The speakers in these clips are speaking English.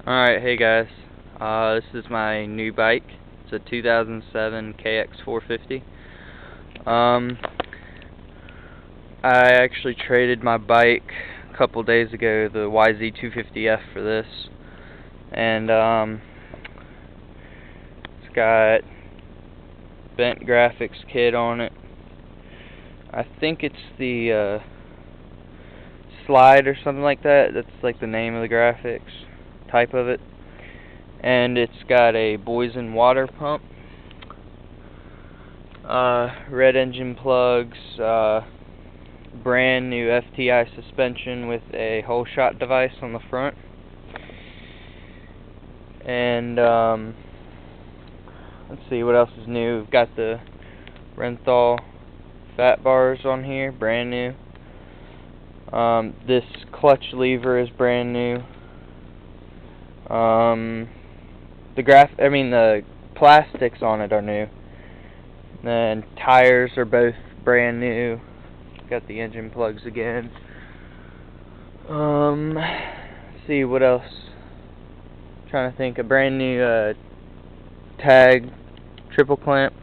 Alright, hey guys, this is my new bike. It's a 2007 KX450. I actually traded my bike a couple days ago, the YZ250F, for this, and it's got bent graphics kit on it. I think it's the Slide or something like that. That's like the name of the graphics type of it. And it's got a Boysen water pump, red engine plugs, brand new FTI suspension with a hole shot device on the front, and let's see what else is new. We've got the Renthal fat bars on here, brand new. This clutch lever is brand new. The plastics on it are new. And tires are both brand new. Got the engine plugs again. Let's see what else. Trying to think. A brand new tag triple clamp.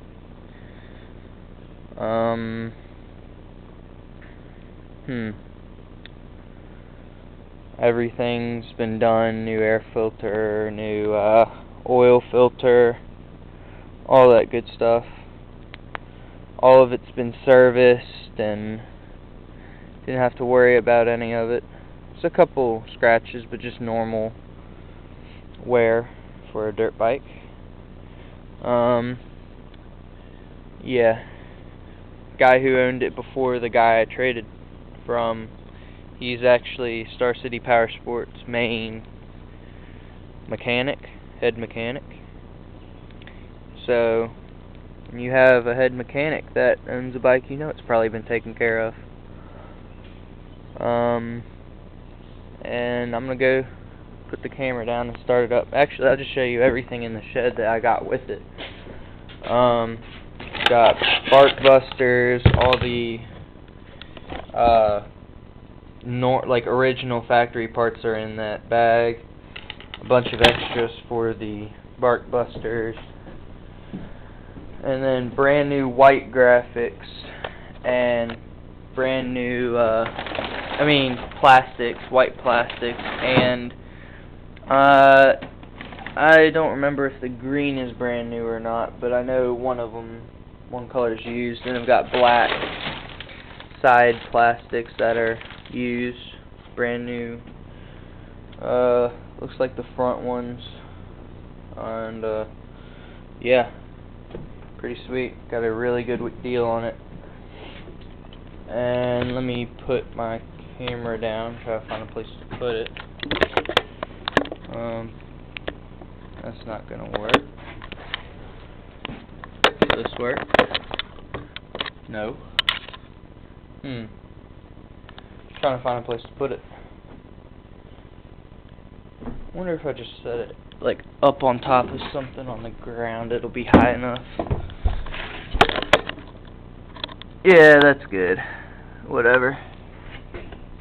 Everything's been done. New air filter, new oil filter, all that good stuff. All of it's been serviced and didn't have to worry about any of it. It's a couple scratches, but just normal wear for a dirt bike. Yeah. Guy who owned it before the guy I traded from, he's actually Star City Power Sports' main mechanic, head mechanic. So, when you have a head mechanic that owns a bike, you know it's probably been taken care of. And I'm going to go put the camera down and start it up. Actually, I'll just show you everything in the shed that I got with it. Got spark busters, all the original factory parts are in that bag. A bunch of extras for the spark busters. And then brand new white graphics and brand new plastics, white plastics, and I don't remember if the green is brand new or not, but I know one color is used, and I've got black side plastics that are used, brand new. Looks like the front ones, and yeah, pretty sweet. Got a really good deal on it. And let me put my camera down, try to find a place to put it. That's not gonna work. Does this work? No. Trying to find a place to put it. Wonder if I just set it like up on top of something on the ground, it'll be high enough. Yeah, that's good. Whatever.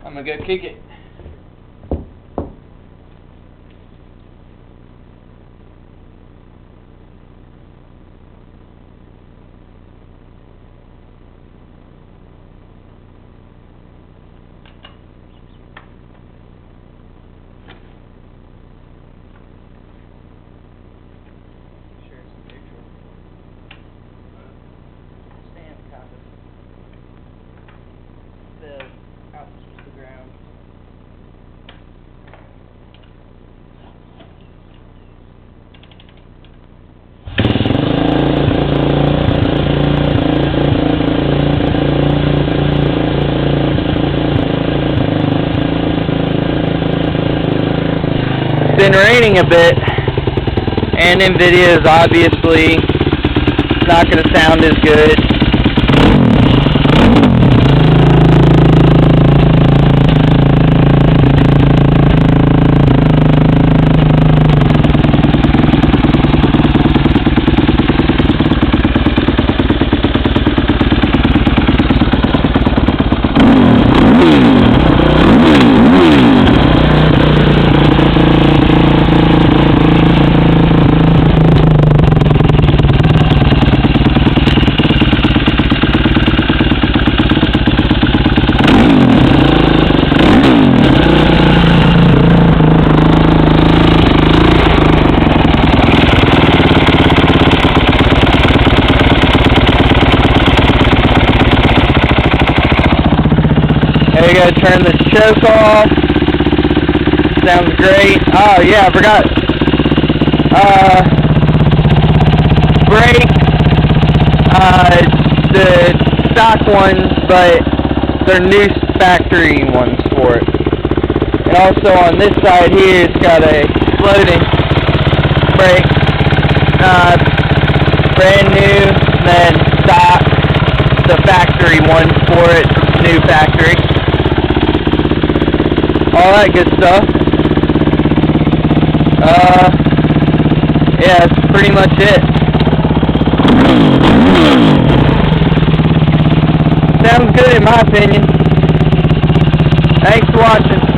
I'm gonna go kick it. It's been raining a bit, and in videos obviously it's not going to sound as good. gotta turn the choke off. Sounds great. Oh yeah, I forgot. Brake. The stock ones, but they're new factory ones for it. And also on this side here, it's got a floating brake. Brand new, and then stock. The factory ones for it, new factory. All that good stuff. Yeah, that's pretty much it. Sounds good in my opinion. Thanks for watching.